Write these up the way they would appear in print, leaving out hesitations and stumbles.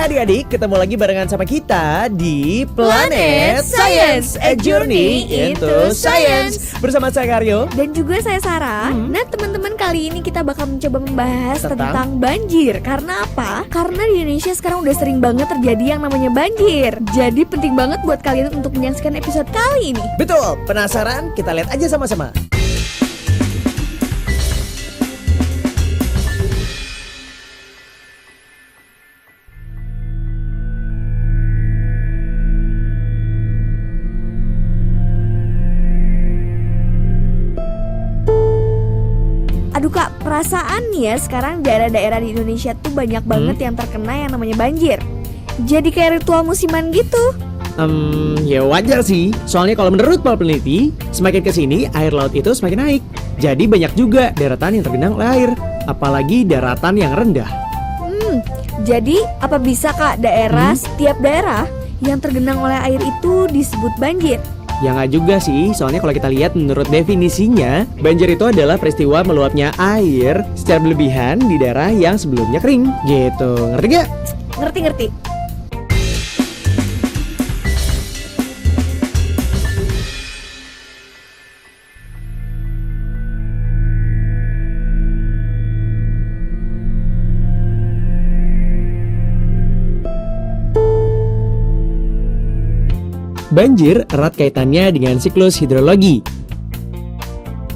Adik-adik, ketemu lagi barengan sama kita di Planet Science, a journey into science. Bersama saya Karyo dan juga saya Sarah. Nah teman-teman, kali ini kita bakal mencoba membahas tentang banjir. Karena apa? Karena di Indonesia sekarang udah sering banget terjadi yang namanya banjir. Jadi penting banget buat kalian untuk menyaksikan episode kali ini. Betul, penasaran? Kita lihat aja sama-sama. Aduh Kak, perasaan nih ya sekarang daerah-daerah di Indonesia tuh banyak banget yang terkena yang namanya banjir. Jadi kayak ritual musiman gitu. Ya wajar sih. Soalnya kalau menurut para peneliti, semakin kesini air laut itu semakin naik. Jadi banyak juga daratan yang tergenang oleh air, apalagi daratan yang rendah. Jadi apa bisa Kak setiap daerah yang tergenang oleh air itu disebut banjir? Ya nggak juga sih, soalnya kalau kita lihat menurut definisinya, banjir itu adalah peristiwa meluapnya air secara berlebihan di daerah yang sebelumnya kering. Gitu, ngerti gak? Ngerti. Banjir erat kaitannya dengan siklus hidrologi.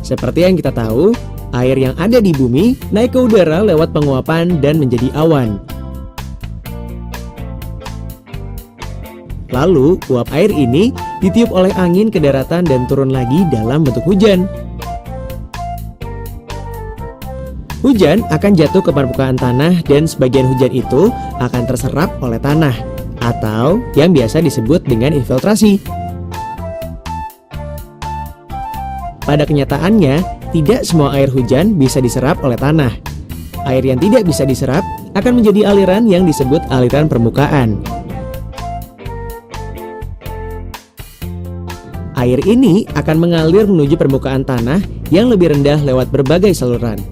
Seperti yang kita tahu, air yang ada di bumi naik ke udara lewat penguapan dan menjadi awan. Lalu, uap air ini ditiup oleh angin ke daratan dan turun lagi dalam bentuk hujan. Hujan akan jatuh ke permukaan tanah dan sebagian hujan itu akan terserap oleh tanah, atau yang biasa disebut dengan infiltrasi. Pada kenyataannya, tidak semua air hujan bisa diserap oleh tanah. Air yang tidak bisa diserap akan menjadi aliran yang disebut aliran permukaan. Air ini akan mengalir menuju permukaan tanah yang lebih rendah lewat berbagai saluran.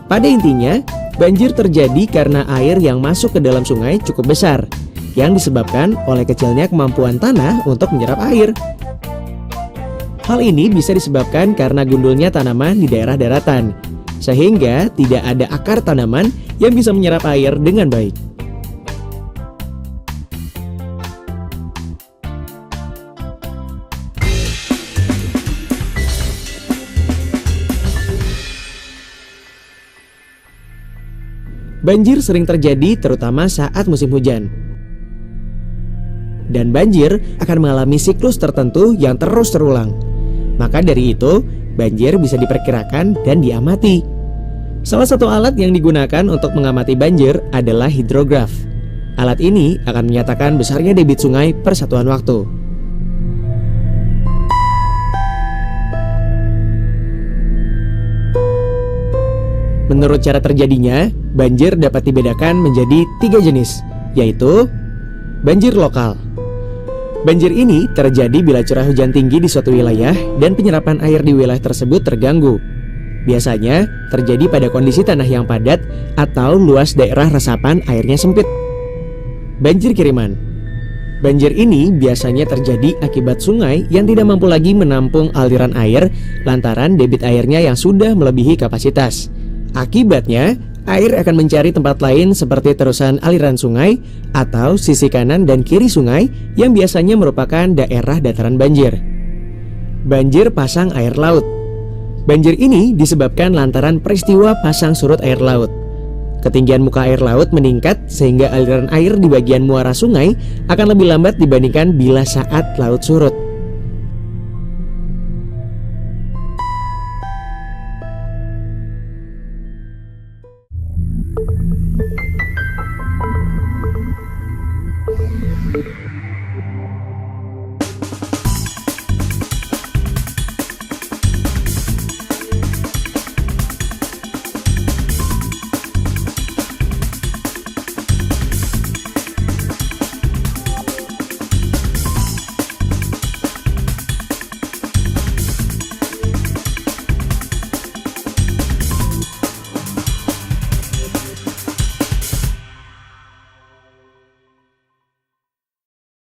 Pada intinya, banjir terjadi karena air yang masuk ke dalam sungai cukup besar, yang disebabkan oleh kecilnya kemampuan tanah untuk menyerap air. Hal ini bisa disebabkan karena gundulnya tanaman di daerah daratan, sehingga tidak ada akar tanaman yang bisa menyerap air dengan baik. Banjir sering terjadi terutama saat musim hujan. Dan banjir akan mengalami siklus tertentu yang terus terulang. Maka dari itu, banjir bisa diperkirakan dan diamati. Salah satu alat yang digunakan untuk mengamati banjir adalah hidrograf. Alat ini akan menyatakan besarnya debit sungai per satuan waktu. Menurut cara terjadinya, banjir dapat dibedakan menjadi 3 jenis, yaitu banjir lokal. Banjir ini terjadi bila curah hujan tinggi di suatu wilayah dan penyerapan air di wilayah tersebut terganggu. Biasanya terjadi pada kondisi tanah yang padat atau luas daerah resapan airnya sempit. Banjir kiriman. Banjir ini biasanya terjadi akibat sungai yang tidak mampu lagi menampung aliran air lantaran debit airnya yang sudah melebihi kapasitas. Akibatnya, air akan mencari tempat lain seperti terusan aliran sungai atau sisi kanan dan kiri sungai yang biasanya merupakan daerah dataran banjir. Banjir pasang air laut. Banjir ini disebabkan lantaran peristiwa pasang surut air laut. Ketinggian muka air laut meningkat sehingga aliran air di bagian muara sungai akan lebih lambat dibandingkan bila saat laut surut.